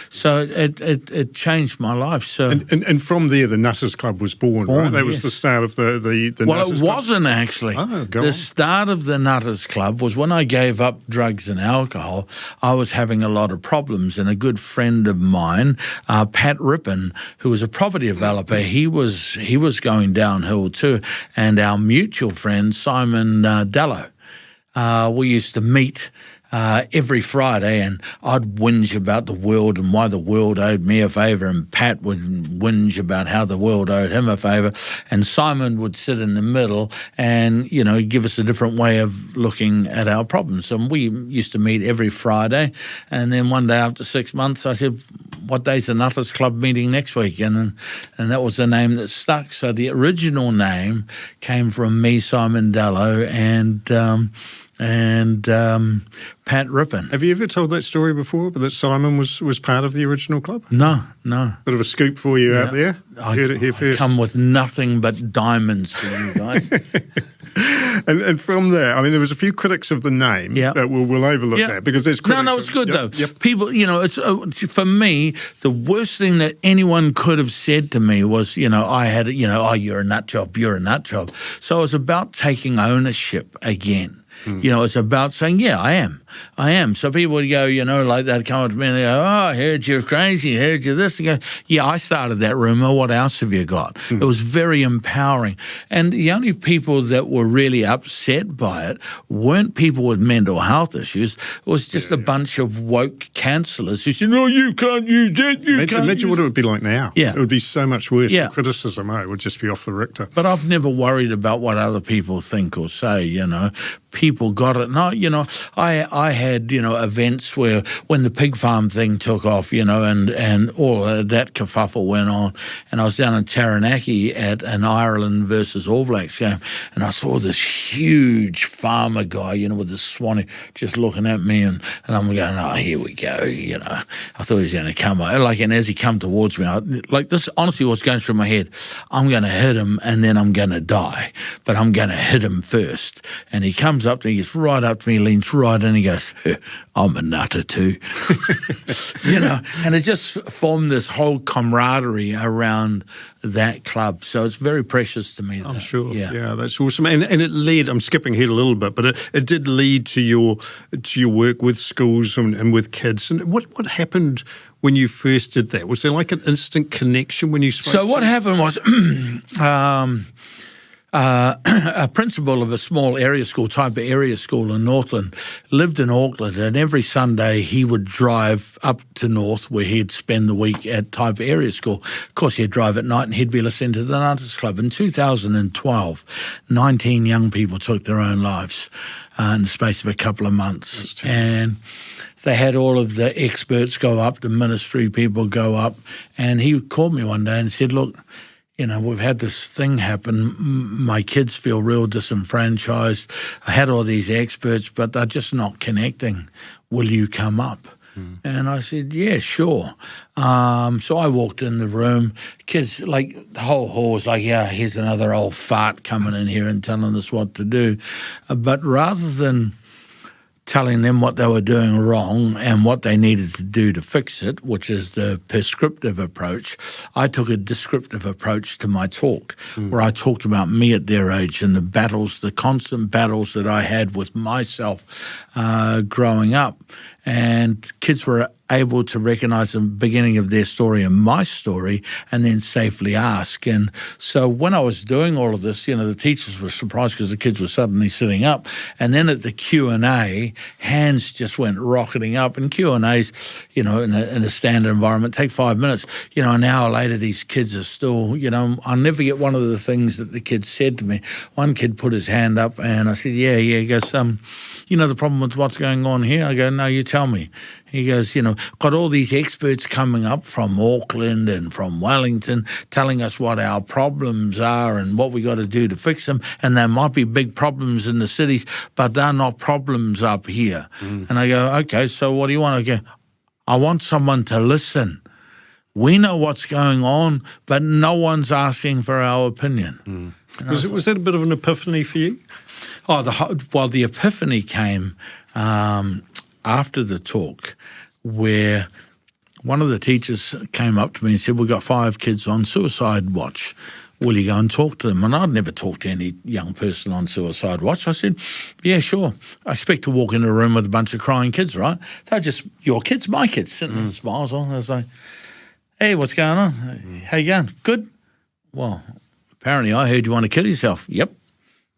so it changed my life. So and from there, the Nutters Club was born, right? That was the start of the well, Nutters it wasn't actually. Oh, go the on. start of the Nutters Club was when I gave up drugs and alcohol. I was having a lot of problems, and a good friend of mine, Pat Rippon, who was a property developer, he was going downhill too, and our mutual friend Simon Dello. We used to meet every Friday, and I'd whinge about the world and why the world owed me a favour, and Pat would whinge about how the world owed him a favour, and Simon would sit in the middle and, give us a different way of looking at our problems. And we used to meet every Friday, and then one day after 6 months I said, what day's the Nutters Club meeting next week? And that was the name that stuck. So the original name came from me, Simon Dello, and Pat Rippon. Have you ever told that story before, that Simon was part of the original club? No. Bit of a scoop for you out there. I Heard it here first. come with nothing but diamonds for you guys. And from there, I mean, there was a few critics of the name that we'll overlook that, because there's critics. No, it's good though. Yep. People, it's for me, the worst thing that anyone could have said to me was, I had, oh, you're a nut job, you're a nut job. So it was about taking ownership again. It's about saying, yeah, I am. So people would go, like they'd come up to me and they go, oh, I heard you're crazy, I heard you this. And go, yeah, I started that rumour, what else have you got? It was very empowering. And the only people that were really upset by it weren't people with mental health issues. It was just a bunch of woke counsellors who said, no, you can't use it, Imagine what it would be like now. Yeah. It would be so much worse. The criticism, it would just be off the Richter. But I've never worried about what other people think or say, People got it. No, I had, events where when the pig farm thing took off, and all that kerfuffle went on, and I was down in Taranaki at an Ireland versus All Blacks game, and I saw this huge farmer guy, with this swanny just looking at me, and I'm going, oh, here we go, I thought he was going to come, and as he come towards me, this honestly was going through my head, I'm going to hit him and then I'm going to die, but I'm going to hit him first. And he comes up to me, he gets right up to me, leans right in, and he goes, I'm a nutter too. And it just formed this whole camaraderie around that club. So it's very precious to me. I'm sure. Yeah, that's awesome. And it led, I'm skipping ahead a little bit, but it did lead to your work with schools and with kids. And what happened when you first did that? Was there like an instant connection when you spoke? So what happened was a principal of a small area school, type of area school in Northland, lived in Auckland, and every Sunday he would drive up to North where he'd spend the week at type of area school. Of course, he'd drive at night and he'd be listening to the Nutters Club. In 2012, 19 young people took their own lives in the space of a couple of months. And they had all of the experts go up, the ministry people go up, and he called me one day and said, look, we've had this thing happen. My kids feel real disenfranchised. I had all these experts, but they're just not connecting. Will you come up? And I said, yeah, sure. So I walked in the room. Kids, the whole hall was like, yeah, here's another old fart coming in here and telling us what to do. But rather than telling them what they were doing wrong and what they needed to do to fix it, which is the prescriptive approach, I took a descriptive approach to my talk, where I talked about me at their age and the constant battles that I had with myself growing up. And kids were able to recognize the beginning of their story and my story and then safely ask. And so when I was doing all of this, the teachers were surprised because the kids were suddenly sitting up. And then at the Q&A, hands just went rocketing up. And Q&As, in a standard environment, take 5 minutes. An hour later, these kids are still, I'll never forget one of the things that the kids said to me. One kid put his hand up and I said, yeah. He goes, the problem with what's going on here? I go, no, you tell me. He goes, got all these experts coming up from Auckland and from Wellington telling us what our problems are and what we got to do to fix them. And there might be big problems in the cities, but they're not problems up here. And I go, okay, so what do you want? I go, I want someone to listen. We know what's going on, but no one's asking for our opinion. Was that a bit of an epiphany for you? The epiphany came after the talk where one of the teachers came up to me and said, we've got 5 kids on suicide watch. Will you go and talk to them? And I'd never talked to any young person on suicide watch. I said, yeah, sure. I expect to walk into a room with a bunch of crying kids, right? They're just your kids, my kids, sitting there, smiles on. I was like, hey, what's going on? How you going? Good? Well, apparently I heard you want to kill yourself. Yep.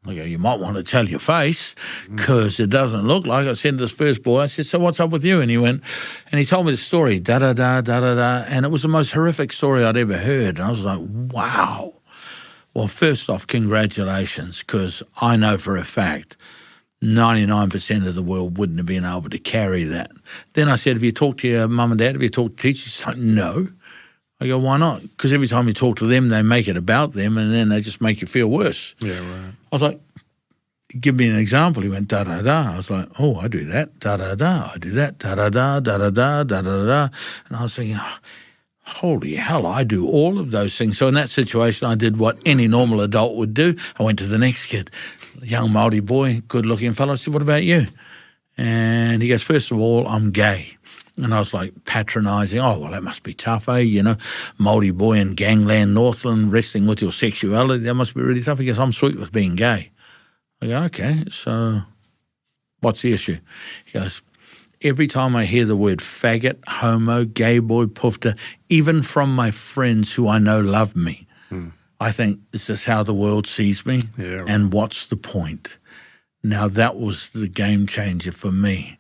I go, you might want to tell your face because it doesn't look like. I said to this first boy, I said, so what's up with you? And he went, and he told me the story, da-da-da, da-da-da, and it was the most horrific story I'd ever heard. And I was like, wow. Well, first off, congratulations, because I know for a fact 99% of the world wouldn't have been able to carry that. Then I said, have you talked to your mum and dad? Have you talked to teachers? He's like, no. I go, why not? Because every time you talk to them, they make it about them and then they just make you feel worse. Yeah, right. I was like, give me an example. He went, da-da-da. I was like, oh, I do that, da-da-da. I do that, da-da-da, da-da-da, da-da-da. And I was thinking, oh, holy hell, I do all of those things. So in that situation, I did what any normal adult would do. I went to the next kid, young Māori boy, good-looking fellow. I said, what about you? And he goes, first of all, I'm gay. And I was like patronising, oh, well, that must be tough, eh? You know, Māori boy in gangland Northland wrestling with your sexuality, that must be really tough. He goes, I'm sweet with being gay. I go, okay, so what's the issue? He goes, every time I hear the word faggot, homo, gay boy, poofter, even from my friends who I know love me, I think, is this how the world sees me? Yeah, right. And what's the point? Now, that was the game changer for me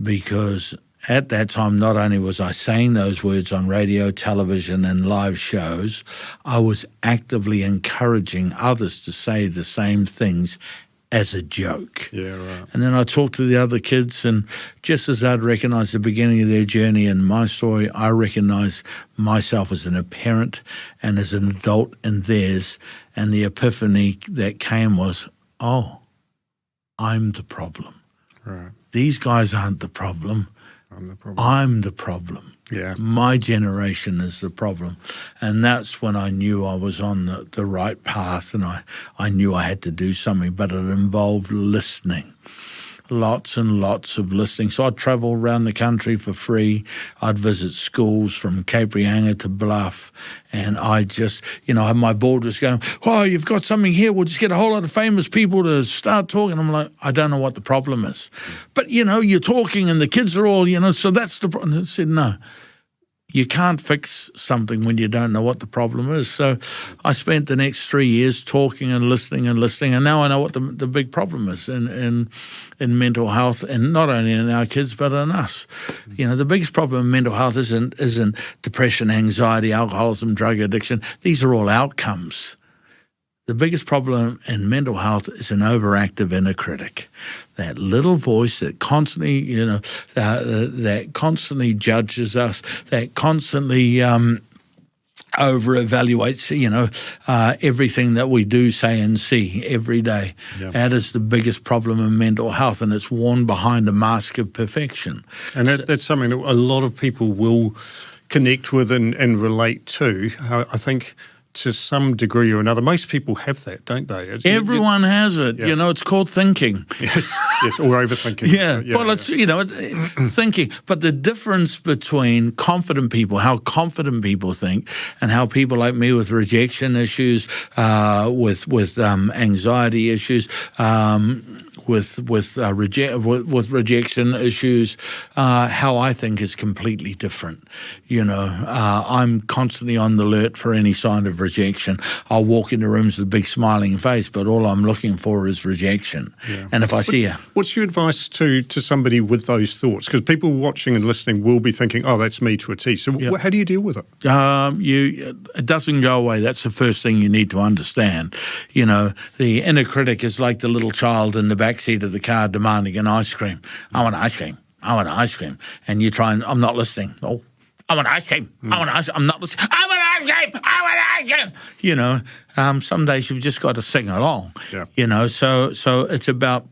because at that time, not only was I saying those words on radio, television, and live shows, I was actively encouraging others to say the same things as a joke. Yeah, right. And then I talked to the other kids, and just as I'd recognise the beginning of their journey and my story, I recognised myself as a parent and as an adult in theirs, and the epiphany that came was, oh, I'm the problem. Right. These guys aren't the problem. I'm the problem. Yeah. My generation is the problem. And that's when I knew I was on the right path and I knew I had to do something, but it involved listening. Lots and lots of listening. So I'd travel around the country for free. I'd visit schools from Cape Reinga to Bluff. And I just, my board was going, oh, you've got something here. We'll just get a whole lot of famous people to start talking. I'm like, I don't know what the problem is. But, you're talking and the kids are all, so that's the problem. I said, no. You can't fix something when you don't know what the problem is. So I spent the next 3 years talking and listening, and now I know what the big problem is in mental health, and not only in our kids but in us. The biggest problem in mental health isn't depression, anxiety, alcoholism, drug addiction. These are all outcomes. The biggest problem in mental health is an overactive inner critic, that little voice that constantly, that constantly judges us, that constantly over-evaluates, everything that we do, say, and see every day. Yep. That is the biggest problem in mental health, and it's worn behind a mask of perfection. And that's something that a lot of people will connect with and relate to. I think to some degree or another, most people have that, don't they? Everyone has it. Yeah. It's called thinking. Yes, or overthinking. Yeah. Well, it's, thinking. But the difference between confident people, how confident people think, and how people like me with rejection issues, with anxiety issues, with rejection issues, how I think is completely different. I'm constantly on the alert for any sign of rejection. I'll walk into rooms with a big smiling face, but all I'm looking for is rejection. Yeah. And if I see her. What's your advice to somebody with those thoughts? Because people watching and listening will be thinking, oh, that's me to a T. So how do you deal with it? It doesn't go away. That's the first thing you need to understand. The inner critic is like the little child in the backseat of the car demanding an ice cream. I want ice cream. I want ice cream. And you try and, I'm not listening. Oh, I want ice cream. I want ice cream. I'm not listening. I want ice cream. I want ice cream. Some days you've just got to sing along. Yeah. So it's about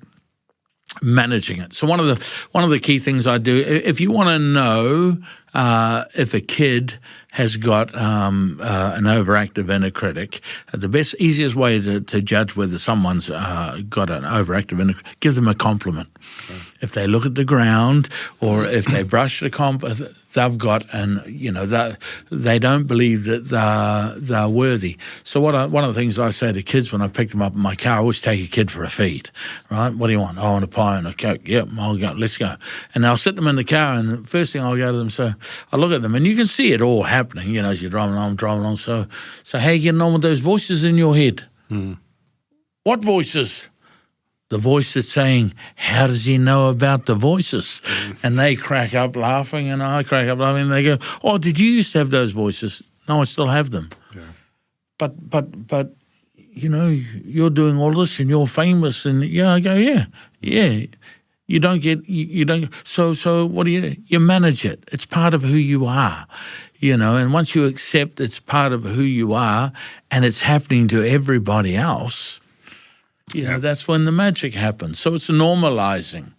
managing it. So one of the key things I do, if you want to know if a kid has got an overactive inner critic, the easiest way to judge whether someone's got an overactive inner critic, give them a compliment. Okay. If they look at the ground or if they brush the they've got, and they don't believe that they're worthy. So one of the things I say to kids when I pick them up in my car, I always take a kid for a feed, right? What do you want? I want a pie and a Coke. Yep, I'll go. Let's go. And I'll sit them in the car, and the first thing I'll go to them, so I look at them, and you can see it all happening, as you're driving along. So how are you getting on with those voices in your head? What voices? The voice that's saying, how does he know about the voices? And they crack up laughing, and I crack up laughing, and they go, oh, did you used to have those voices? No, I still have them. Yeah. But you're doing all this, and you're famous, and I go, yeah. You don't. So what do you do? You manage it. It's part of who you are, and once you accept it's part of who you are and it's happening to everybody else, that's when the magic happens. So it's normalizing,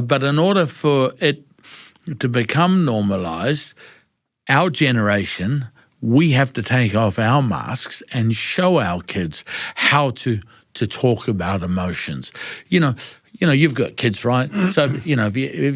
but in order for it to become normalized, our generation, we have to take off our masks and show our kids how to talk about emotions. You've got kids, right? So, if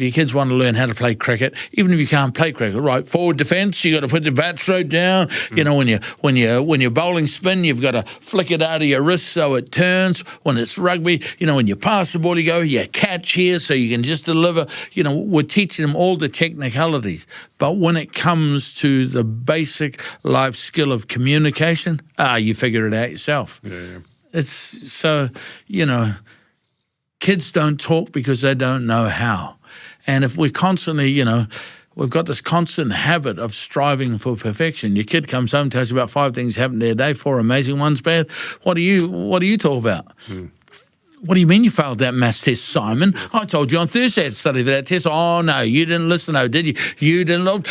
your kids want to learn how to play cricket, even if you can't play cricket, right? Forward defence, you got to put the bat straight down. When you're bowling spin, you've got to flick it out of your wrist so it turns. When it's rugby, when you pass the ball, you catch here so you can just deliver. We're teaching them all the technicalities. But when it comes to the basic life skill of communication, you figure it out yourself. Yeah. It's so, kids don't talk because they don't know how. And if we're constantly, we've got this constant habit of striving for perfection. Your kid comes home and tells you about 5 things happened their day, 4 amazing ones bad. What do you talk about? What do you mean you failed that maths test, Simon? I told you on Thursday I'd study for that test. Oh, no, you didn't listen, did you? You didn't.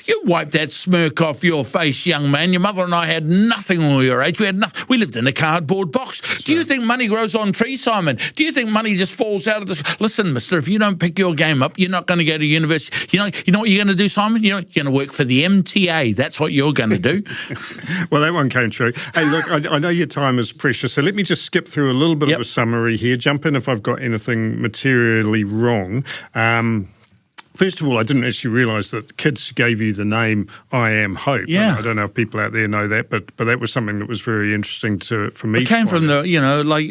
You wiped that smirk off your face, young man. Your mother and I had nothing when we were your age. We had nothing. We lived in a cardboard box. Do you think money grows on trees, Simon? Do you think money just falls out of the... Listen, mister, if you don't pick your game up, you're not going to go to university. You know what you're going to do, Simon? You're going to work for the MTA. That's what you're going to do. Well, that one came true. Hey, look, I know your time is precious, so let me just skip through a little bit of a summary here. Jump in if I've got anything materially wrong. First of all, I didn't actually realise that kids gave you the name I Am Hope. Yeah. I don't know if people out there know that, but that was something that was very interesting for me. It came from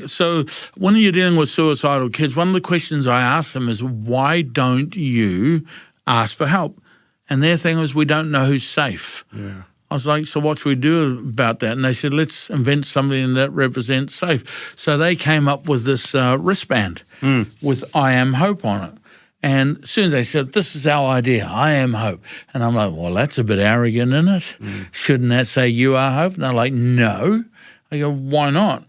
so when you're dealing with suicidal kids, one of the questions I ask them is, why don't you ask for help? And their thing was, we don't know who's safe. Yeah. I was like, so what should we do about that? And they said, let's invent something that represents safe. So they came up with this wristband with I Am Hope on it. And as soon as they said, this is our idea, I am hope. And I'm like, well, that's a bit arrogant, isn't it? Shouldn't that say you are hope? And they're like, no. I go, why not?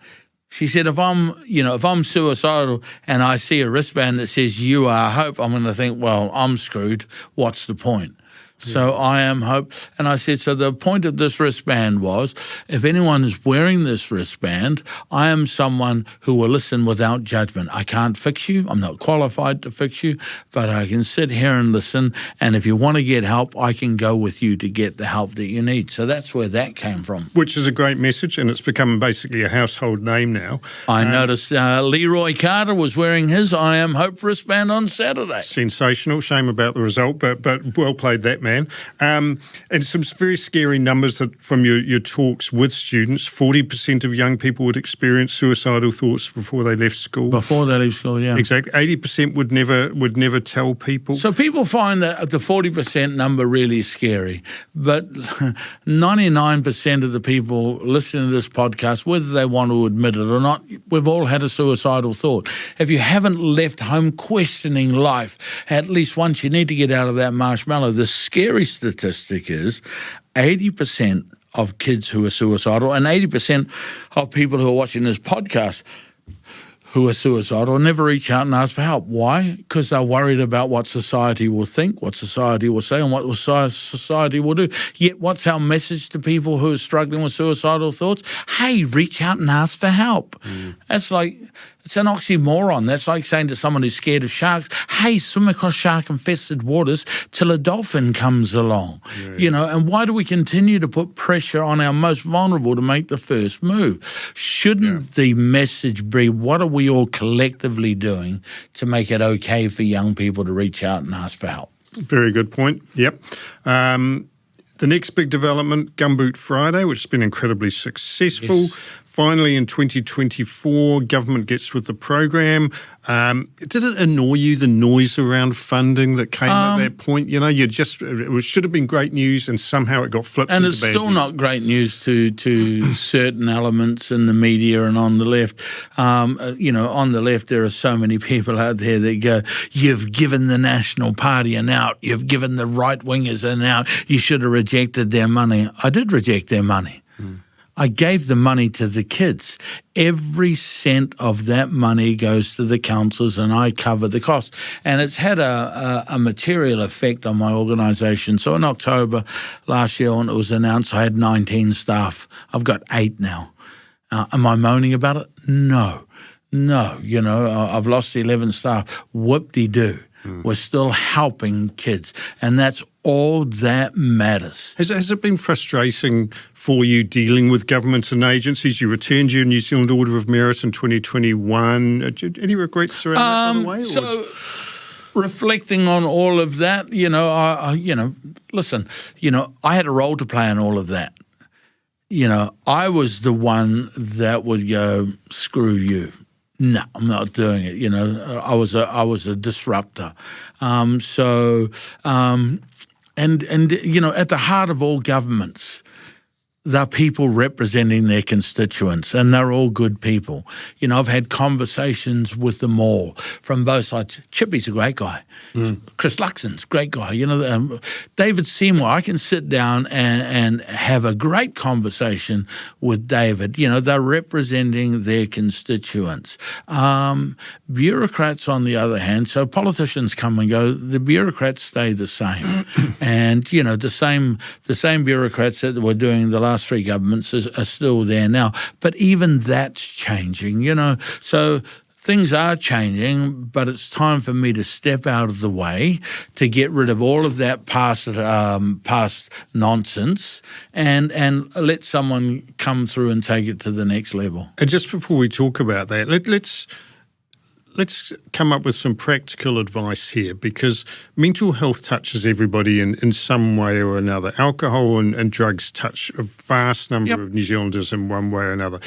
She said, if I'm suicidal and I see a wristband that says you are hope, I'm going to think, well, I'm screwed. What's the point? So I am hope. And I said, so the point of this wristband was, if anyone is wearing this wristband, I am someone who will listen without judgment. I can't fix you. I'm not qualified to fix you, but I can sit here and listen. And if you want to get help, I can go with you to get the help that you need. So that's where that came from. Which is a great message, and it's become basically a household name now. I noticed Leroy Carter was wearing his I Am Hope wristband on Saturday. Sensational. Shame about the result, but well played that, man. And some very scary numbers from your talks with students. 40% of young people would experience suicidal thoughts before they left school. Before they leave school, yeah. Exactly. 80% would never tell people. So people find that the 40% number really scary. But 99% of the people listening to this podcast, whether they want to admit it or not, we've all had a suicidal thought. If you haven't left home questioning life, at least once you need to get out of that marshmallow. The scary statistic is 80% of kids who are suicidal and 80% of people who are watching this podcast who are suicidal never reach out and ask for help. Why? Because they're worried about what society will think, what society will say, and what society will do. Yet what's our message to people who are struggling with suicidal thoughts? Hey, reach out and ask for help. It's It's an oxymoron. That's like saying to someone who's scared of sharks, hey, swim across shark-infested waters till a dolphin comes along. Yeah. And why do we continue to put pressure on our most vulnerable to make the first move? Shouldn't the message be, what are we all collectively doing to make it okay for young people to reach out and ask for help? Very good point. Yep. The next big development, Gumboot Friday, which has been incredibly successful. Yes. Finally, in 2024, government gets with the program. Did it annoy you, the noise around funding that came at that point? It should have been great news, and somehow it got flipped. And it's still not great news to certain elements in the media and on the left. On the left, there are so many people out there that go, "You've given the National Party an out. You've given the right wingers an out. You should have rejected their money." I did reject their money. I gave the money to the kids. Every cent of that money goes to the councils, and I cover the cost. And it's had a material effect on my organisation. So in October last year, when it was announced, I had 19 staff. I've got 8 now. Am I moaning about it? No. I've lost 11 staff. Whoop-de-doo. We're still helping kids, and that's all that matters. Has it been frustrating for you dealing with governments and agencies? You returned your New Zealand Order of Merit in 2021. Any regrets around that, by the way? So, reflecting on all of that, I had a role to play in all of that. I was the one that would go, screw you. No, I'm not doing it. I was a disruptor. At the heart of all governments, they're people representing their constituents, and they're all good people. I've had conversations with them all from both sides. Chippy's a great guy. Chris Luxon's a great guy. David Seymour, I can sit down and have a great conversation with David. They're representing their constituents. Bureaucrats, on the other hand, so politicians come and go, the bureaucrats stay the same. And, the same bureaucrats that were doing the last 3 governments are still there now. But even that's changing, So things are changing, but it's time for me to step out of the way to get rid of all of that past nonsense and let someone come through and take it to the next level. And just before we talk about that, let's come up with some practical advice here, because mental health touches everybody in some way or another. Alcohol and drugs touch a vast number of New Zealanders in one way or another.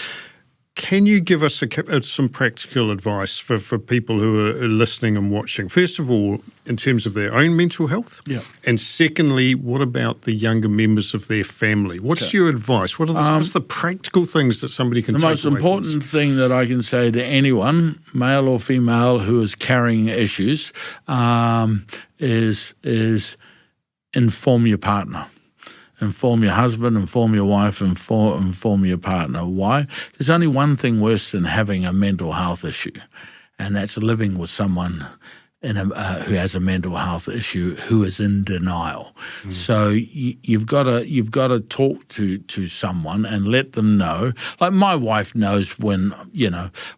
Can you give us some practical advice for people who are listening and watching? First of all, in terms of their own mental health, and secondly, what about the younger members of their family? What's your advice? What's the practical things that somebody can take away? The most important thing that I can say to anyone, male or female, who is carrying issues is inform your partner. Inform your husband, inform your wife, inform your partner. Why? There's only one thing worse than having a mental health issue, and that's living with someone who has a mental health issue who is in denial. So you've got to talk to someone and let them know. Like my wife knows when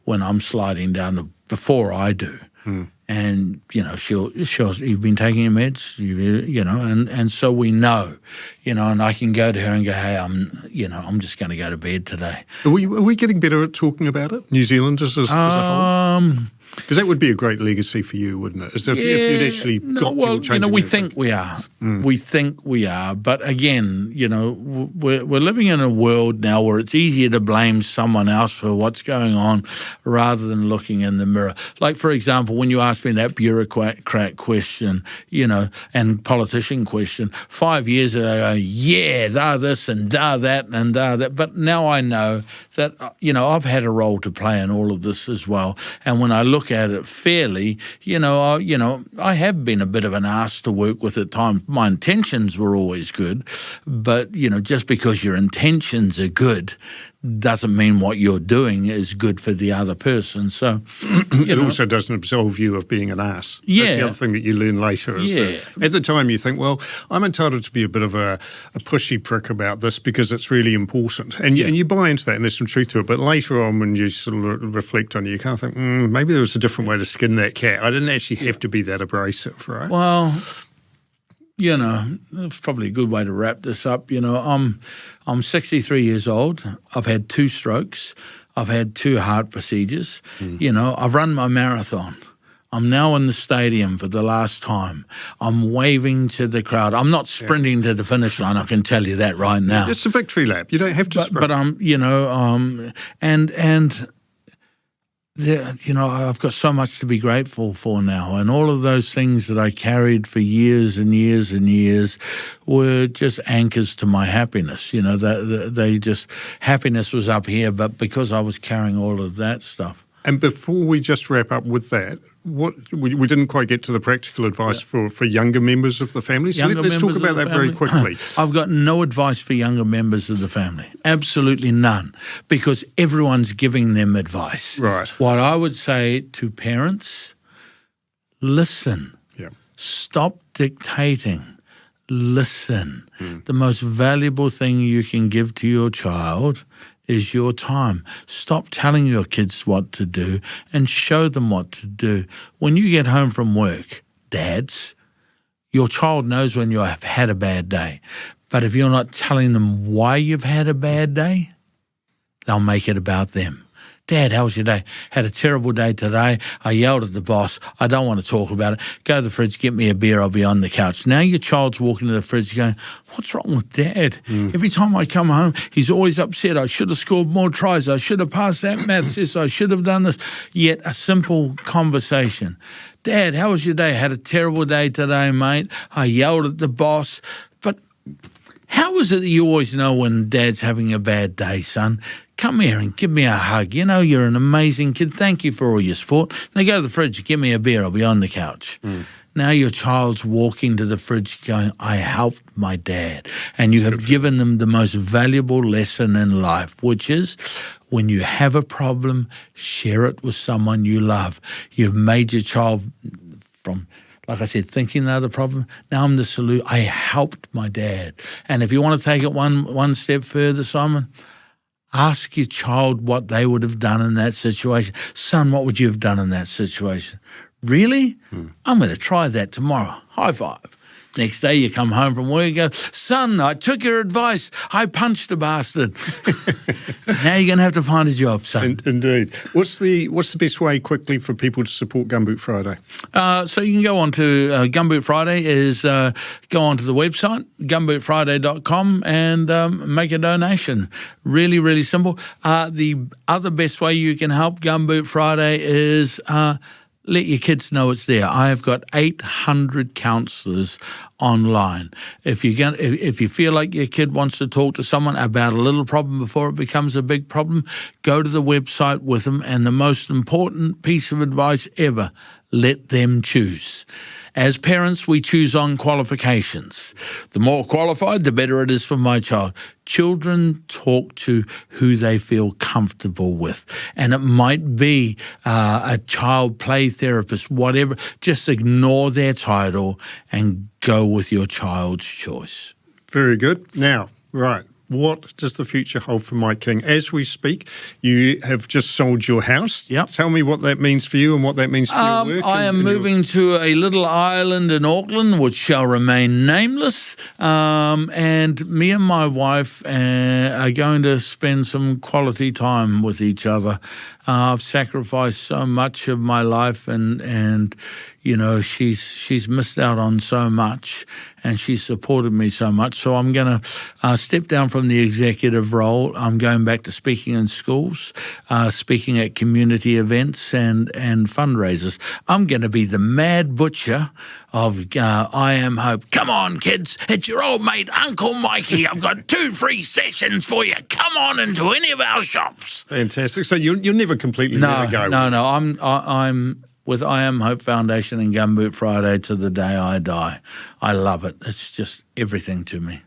I'm sliding down before I do. And, she'll, you've been taking your meds, and so we know, and I can go to her and go, hey, I'm just going to go to bed today. Are we getting better at talking about it, New Zealanders as a whole? Because that would be a great legacy for you, wouldn't it? As if you'd actually got people changing. We think we are. We think we are. But again, we're living in a world now where it's easier to blame someone else for what's going on rather than looking in the mirror. Like, for example, when you asked me that bureaucrat question, and politician question, 5 years ago, this and that and that. But now I know that, I've had a role to play in all of this as well. And when I look at it fairly, I have been a bit of an ass to work with at times. My intentions were always good, but just because your intentions are good doesn't mean what you're doing is good for the other person. So it also doesn't absolve you of being an ass. Yeah. That's the other thing that you learn later. Is that at the time you think, well, I'm entitled to be a bit of a pushy prick about this because it's really important. And you buy into that and there's some truth to it. But later on when you sort of reflect on it, you kind of think, maybe there was a different way to skin that cat. I didn't actually have to be that abrasive, right? Well, it's probably a good way to wrap this up. I'm 63 years old. I've had 2 strokes. I've had 2 heart procedures. I've run my marathon. I'm now in the stadium for the last time. I'm waving to the crowd. I'm not sprinting to the finish line, I can tell you that right now. It's a victory lap. You don't have to sprint. But I've got so much to be grateful for now, and all of those things that I carried for years and years and years were just anchors to my happiness. They just happiness was up here, but because I was carrying all of that stuff. And before we just wrap up with that, we didn't quite get to the practical advice for younger members of the family. So let's talk about that very quickly. I've got no advice for younger members of the family. Absolutely none. Because everyone's giving them advice. Right. What I would say to parents, listen. Yeah. Stop dictating. Listen. The most valuable thing you can give to your child is your time. Stop telling your kids what to do and show them what to do. When you get home from work, dads, your child knows when you have had a bad day. But if you're not telling them why you've had a bad day, they'll make it about them. Dad, how was your day? Had a terrible day today. I yelled at the boss. I don't want to talk about it. Go to the fridge, get me a beer. I'll be on the couch. Now your child's walking to the fridge going, what's wrong with Dad? Every time I come home, he's always upset. I should have scored more tries. I should have passed that maths test. I should have done this. Yet a simple conversation. Dad, how was your day? Had a terrible day today, mate. I yelled at the boss. But how is it that you always know when Dad's having a bad day, son? Come here and give me a hug. You're an amazing kid. Thank you for all your support. Now go to the fridge, give me a beer. I'll be on the couch. Now your child's walking to the fridge going, I helped my dad. And you have given them the most valuable lesson in life, which is when you have a problem, share it with someone you love. You've made your child from, like I said, thinking they're the problem. Now I'm the solution. I helped my dad. And if you want to take it one step further, Simon, ask your child what they would have done in that situation. Son, what would you have done in that situation? Really? I'm going to try that tomorrow. High five. Next day you come home from work and go, son, I took your advice. I punched a bastard. Now you're going to have to find a job, son. Indeed. What's the best way quickly for people to support Gumboot Friday? So you can go on to Gumboot Friday is go on to the website, gumbootfriday.com, and make a donation. Really, really simple. The other best way you can help Gumboot Friday is let your kids know it's there. I have got 800 counsellors online. If you feel like your kid wants to talk to someone about a little problem before it becomes a big problem, go to the website with them. And the most important piece of advice ever, let them choose. As parents, we choose on qualifications. The more qualified, the better it is for my child. Children talk to who they feel comfortable with. And it might be a child play therapist, whatever. Just ignore their title and go with your child's choice. Very good. Now, right. What does the future hold for Mike King? As we speak, you have just sold your house. Yep. Tell me what that means for you and what that means for your work. I am moving to a little island in Auckland, which shall remain nameless. And me and my wife are going to spend some quality time with each other. I've sacrificed so much of my life, and she's missed out on so much, and she's supported me so much. So I'm going to step down from the executive role. I'm going back to speaking in schools, speaking at community events and fundraisers. I'm going to be the mad butcher of I Am Hope. Come on, kids. It's your old mate, Uncle Mikey. I've got 2 free sessions for you. Come on into any of our shops. Fantastic. So you'll never completely let it go. No. I'm with I Am Hope Foundation and Gumboot Friday to the day I die. I love it. It's just everything to me.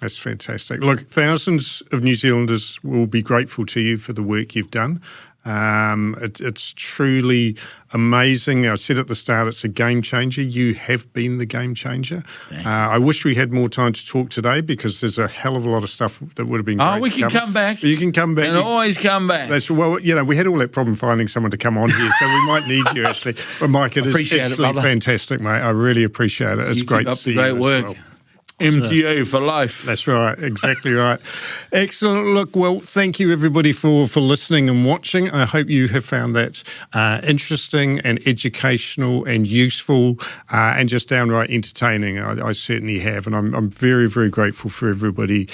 That's fantastic. Look, thousands of New Zealanders will be grateful to you for the work you've done. It's truly amazing. I said at the start, it's a game changer. You have been the game changer. I wish we had more time to talk today because there's a hell of a lot of stuff that would have been great. Oh, we can come back. You can come back. And always come back. Well, we had all that problem finding someone to come on here, so we might need you actually. But Mike, it is absolutely fantastic, mate. I really appreciate it. It's great to see you. Keep up the great work. Well. MTA for life. That's right, exactly right. Excellent. Look, well, thank you everybody for listening and watching. I hope you have found that interesting and educational and useful and just downright entertaining. I certainly have, and I'm very, very grateful for everybody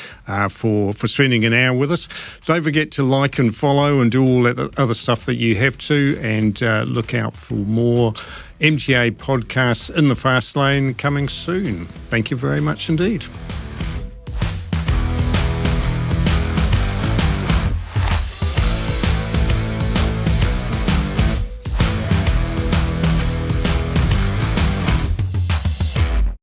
for spending an hour with us. Don't forget to like and follow and do all that other stuff that you have to, and look out for more MTA podcasts in the fast lane coming soon. Thank you very much indeed.